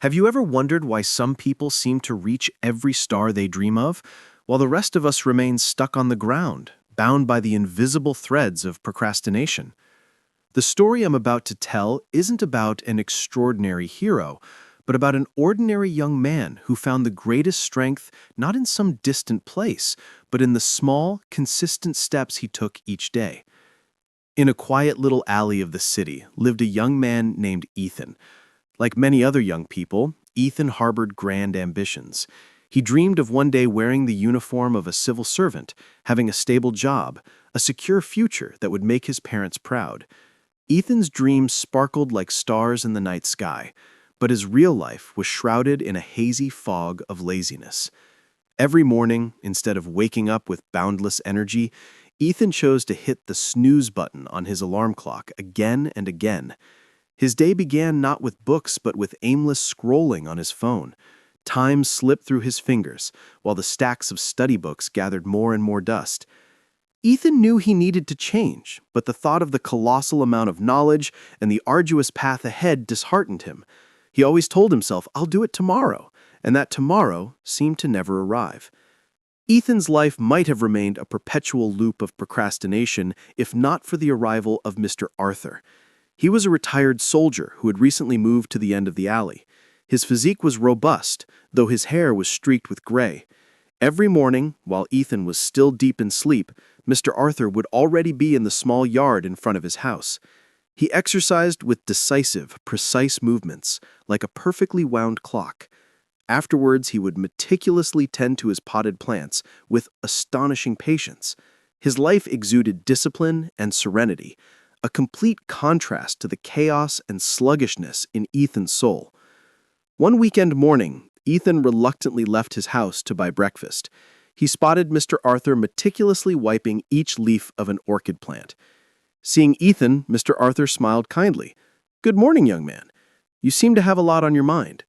Have you ever wondered why some people seem to reach every star they dream of, while the rest of us remain stuck on the ground, bound by the invisible threads of procrastination? The story I'm about to tell isn't about an extraordinary hero, but about an ordinary young man who found the greatest strength not in some distant place, but in the small, consistent steps he took each day. In a quiet little alley of the city lived a young man named Ethan. Like many other young people, Ethan harbored grand ambitions. He dreamed of one day wearing the uniform of a civil servant, having a stable job, a secure future that would make his parents proud. Ethan's dreams sparkled like stars in the night sky, but his real life was shrouded in a hazy fog of laziness. Every morning, instead of waking up with boundless energy, Ethan chose to hit the snooze button on his alarm clock again and again. His day began not with books but with aimless scrolling on his phone. Time slipped through his fingers, while the stacks of study books gathered more and more dust. Ethan knew he needed to change, but the thought of the colossal amount of knowledge and the arduous path ahead disheartened him. He always told himself, "I'll do it tomorrow," and that tomorrow seemed to never arrive. Ethan's life might have remained a perpetual loop of procrastination if not for the arrival of Mr. Arthur. He was a retired soldier who had recently moved to the end of the alley. His physique was robust, though his hair was streaked with gray. Every morning, while Ethan was still deep in sleep, Mr. Arthur would already be in the small yard in front of his house. He exercised with decisive, precise movements, like a perfectly wound clock. Afterwards, he would meticulously tend to his potted plants with astonishing patience. His life exuded discipline and serenity, a complete contrast to the chaos and sluggishness in Ethan's soul. One weekend morning, Ethan reluctantly left his house to buy breakfast. He spotted Mr. Arthur meticulously wiping each leaf of an orchid plant. Seeing Ethan, Mr. Arthur smiled kindly. "Good morning, young man. You seem to have a lot on your mind."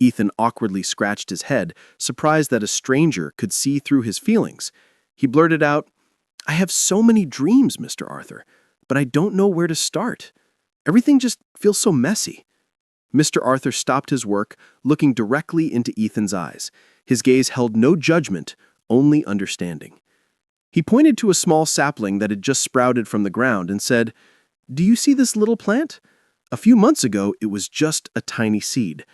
Ethan awkwardly scratched his head, surprised that a stranger could see through his feelings. He blurted out, "I have so many dreams, Mr. Arthur, but I don't know where to start. Everything just feels so messy." Mr. Arthur stopped his work, looking directly into Ethan's eyes. His gaze held no judgment, only understanding. He pointed to a small sapling that had just sprouted from the ground and said, "Do you see this little plant? A few months ago, it was just a tiny seed.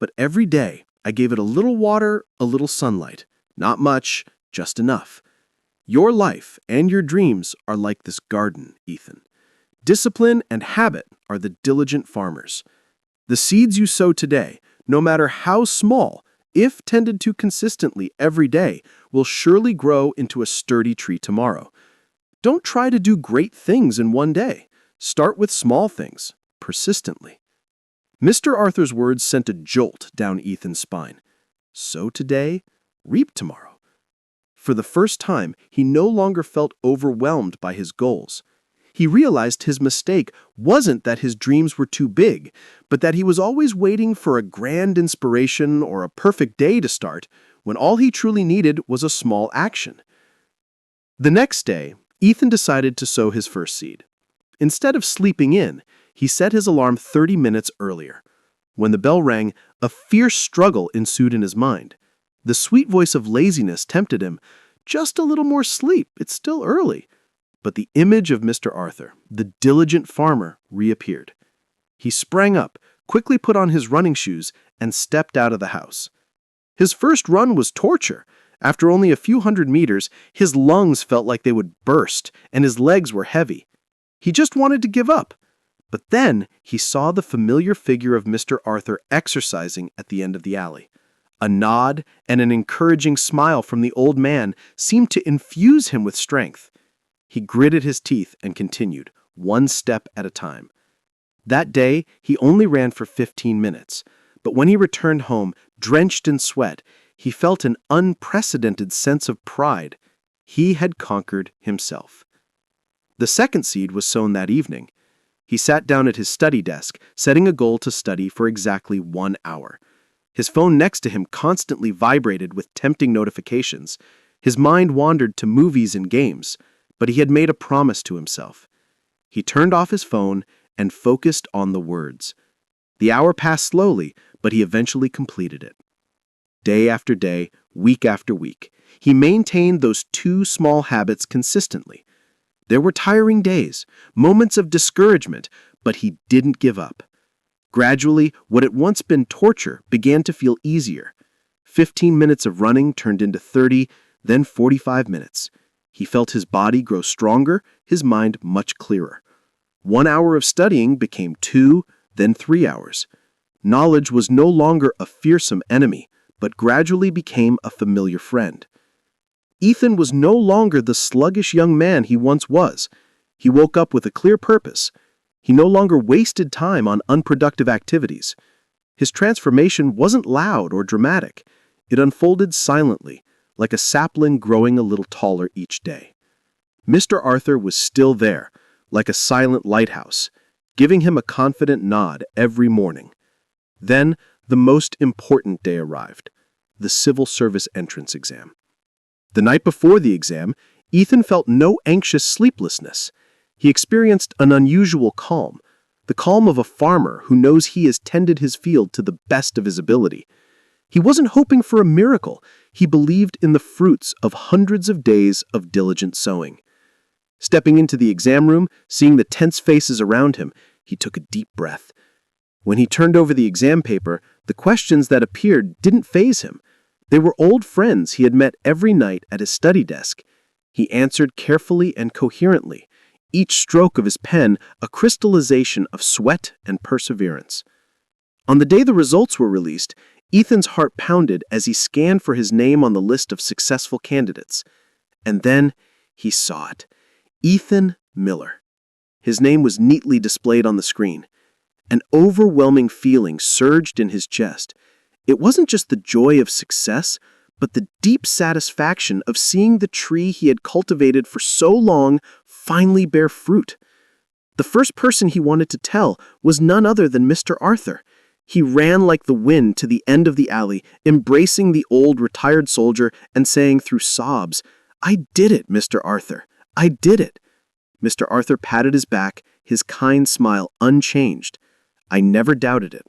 But every day, I gave it a little water, a little sunlight. Not much, just enough. Your life and your dreams are like this garden, Ethan. Discipline and habit are the diligent farmers. The seeds you sow today, no matter how small, if tended to consistently every day, will surely grow into a sturdy tree tomorrow. Don't try to do great things in one day. Start with small things, persistently." Mr. Arthur's words sent a jolt down Ethan's spine. Sow today, reap tomorrow. For the first time, he no longer felt overwhelmed by his goals. He realized his mistake wasn't that his dreams were too big, but that he was always waiting for a grand inspiration or a perfect day to start, when all he truly needed was a small action. The next day, Ethan decided to sow his first seed. Instead of sleeping in, he set his alarm 30 minutes earlier. When the bell rang, a fierce struggle ensued in his mind. The sweet voice of laziness tempted him. "Just a little more sleep, it's still early." But the image of Mr. Arthur, the diligent farmer, reappeared. He sprang up, quickly put on his running shoes, and stepped out of the house. His first run was torture. After only a few hundred meters, his lungs felt like they would burst, and his legs were heavy. He just wanted to give up. But then he saw the familiar figure of Mr. Arthur exercising at the end of the alley. A nod and an encouraging smile from the old man seemed to infuse him with strength. He gritted his teeth and continued, one step at a time. That day, he only ran for 15 minutes, but when he returned home, drenched in sweat, he felt an unprecedented sense of pride. He had conquered himself. The second seed was sown that evening. He sat down at his study desk, setting a goal to study for exactly 1 hour. His phone next to him constantly vibrated with tempting notifications. His mind wandered to movies and games, but he had made a promise to himself. He turned off his phone and focused on the words. The hour passed slowly, but he eventually completed it. Day after day, week after week, he maintained those two small habits consistently. There were tiring days, moments of discouragement, but he didn't give up. Gradually, what had once been torture began to feel easier. 15 minutes of running turned into 30, then 45 minutes. He felt his body grow stronger, his mind much clearer. 1 hour of studying became 2, then 3 hours. Knowledge was no longer a fearsome enemy, but gradually became a familiar friend. Ethan was no longer the sluggish young man he once was. He woke up with a clear purpose. He no longer wasted time on unproductive activities. His transformation wasn't loud or dramatic. It unfolded silently, like a sapling growing a little taller each day. Mr. Arthur was still there, like a silent lighthouse, giving him a confident nod every morning. Then, the most important day arrived, the civil service entrance exam. The night before the exam, Ethan felt no anxious sleeplessness. He experienced an unusual calm, the calm of a farmer who knows he has tended his field to the best of his ability. He wasn't hoping for a miracle. He believed in the fruits of hundreds of days of diligent sowing. Stepping into the exam room, seeing the tense faces around him, he took a deep breath. When he turned over the exam paper, the questions that appeared didn't faze him. They were old friends he had met every night at his study desk. He answered carefully and coherently, each stroke of his pen a crystallization of sweat and perseverance. On the day the results were released, Ethan's heart pounded as he scanned for his name on the list of successful candidates. And then he saw it. Ethan Miller. His name was neatly displayed on the screen. An overwhelming feeling surged in his chest. It wasn't just the joy of success, but the deep satisfaction of seeing the tree he had cultivated for so long finally bear fruit. The first person he wanted to tell was none other than Mr. Arthur. He ran like the wind to the end of the alley, embracing the old retired soldier and saying through sobs, "I did it, Mr. Arthur. I did it." Mr. Arthur patted his back, his kind smile unchanged. "I never doubted it.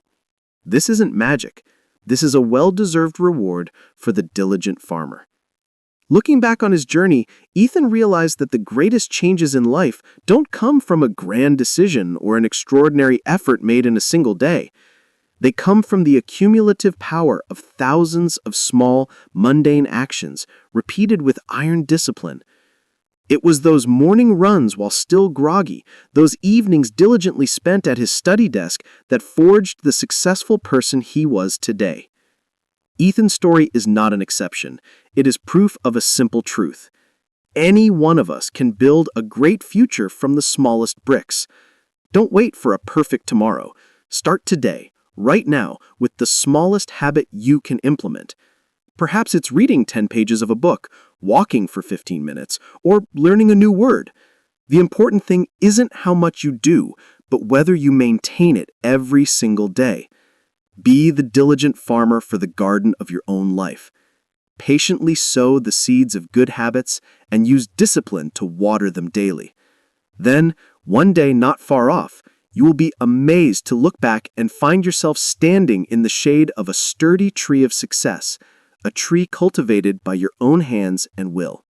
This isn't magic. This is a well-deserved reward for the diligent farmer." Looking back on his journey, Ethan realized that the greatest changes in life don't come from a grand decision or an extraordinary effort made in a single day. They come from the accumulative power of thousands of small, mundane actions, repeated with iron discipline. It was those morning runs while still groggy, those evenings diligently spent at his study desk, that forged the successful person he was today. Ethan's story is not an exception. It is proof of a simple truth. Any one of us can build a great future from the smallest bricks. Don't wait for a perfect tomorrow. Start today, right now, with the smallest habit you can implement. Perhaps it's reading 10 pages of a book, walking for 15 minutes, or learning a new word. The important thing isn't how much you do, but whether you maintain it every single day. Be the diligent farmer for the garden of your own life. Patiently sow the seeds of good habits and use discipline to water them daily. Then, one day not far off, you will be amazed to look back and find yourself standing in the shade of a sturdy tree of success, a tree cultivated by your own hands and will.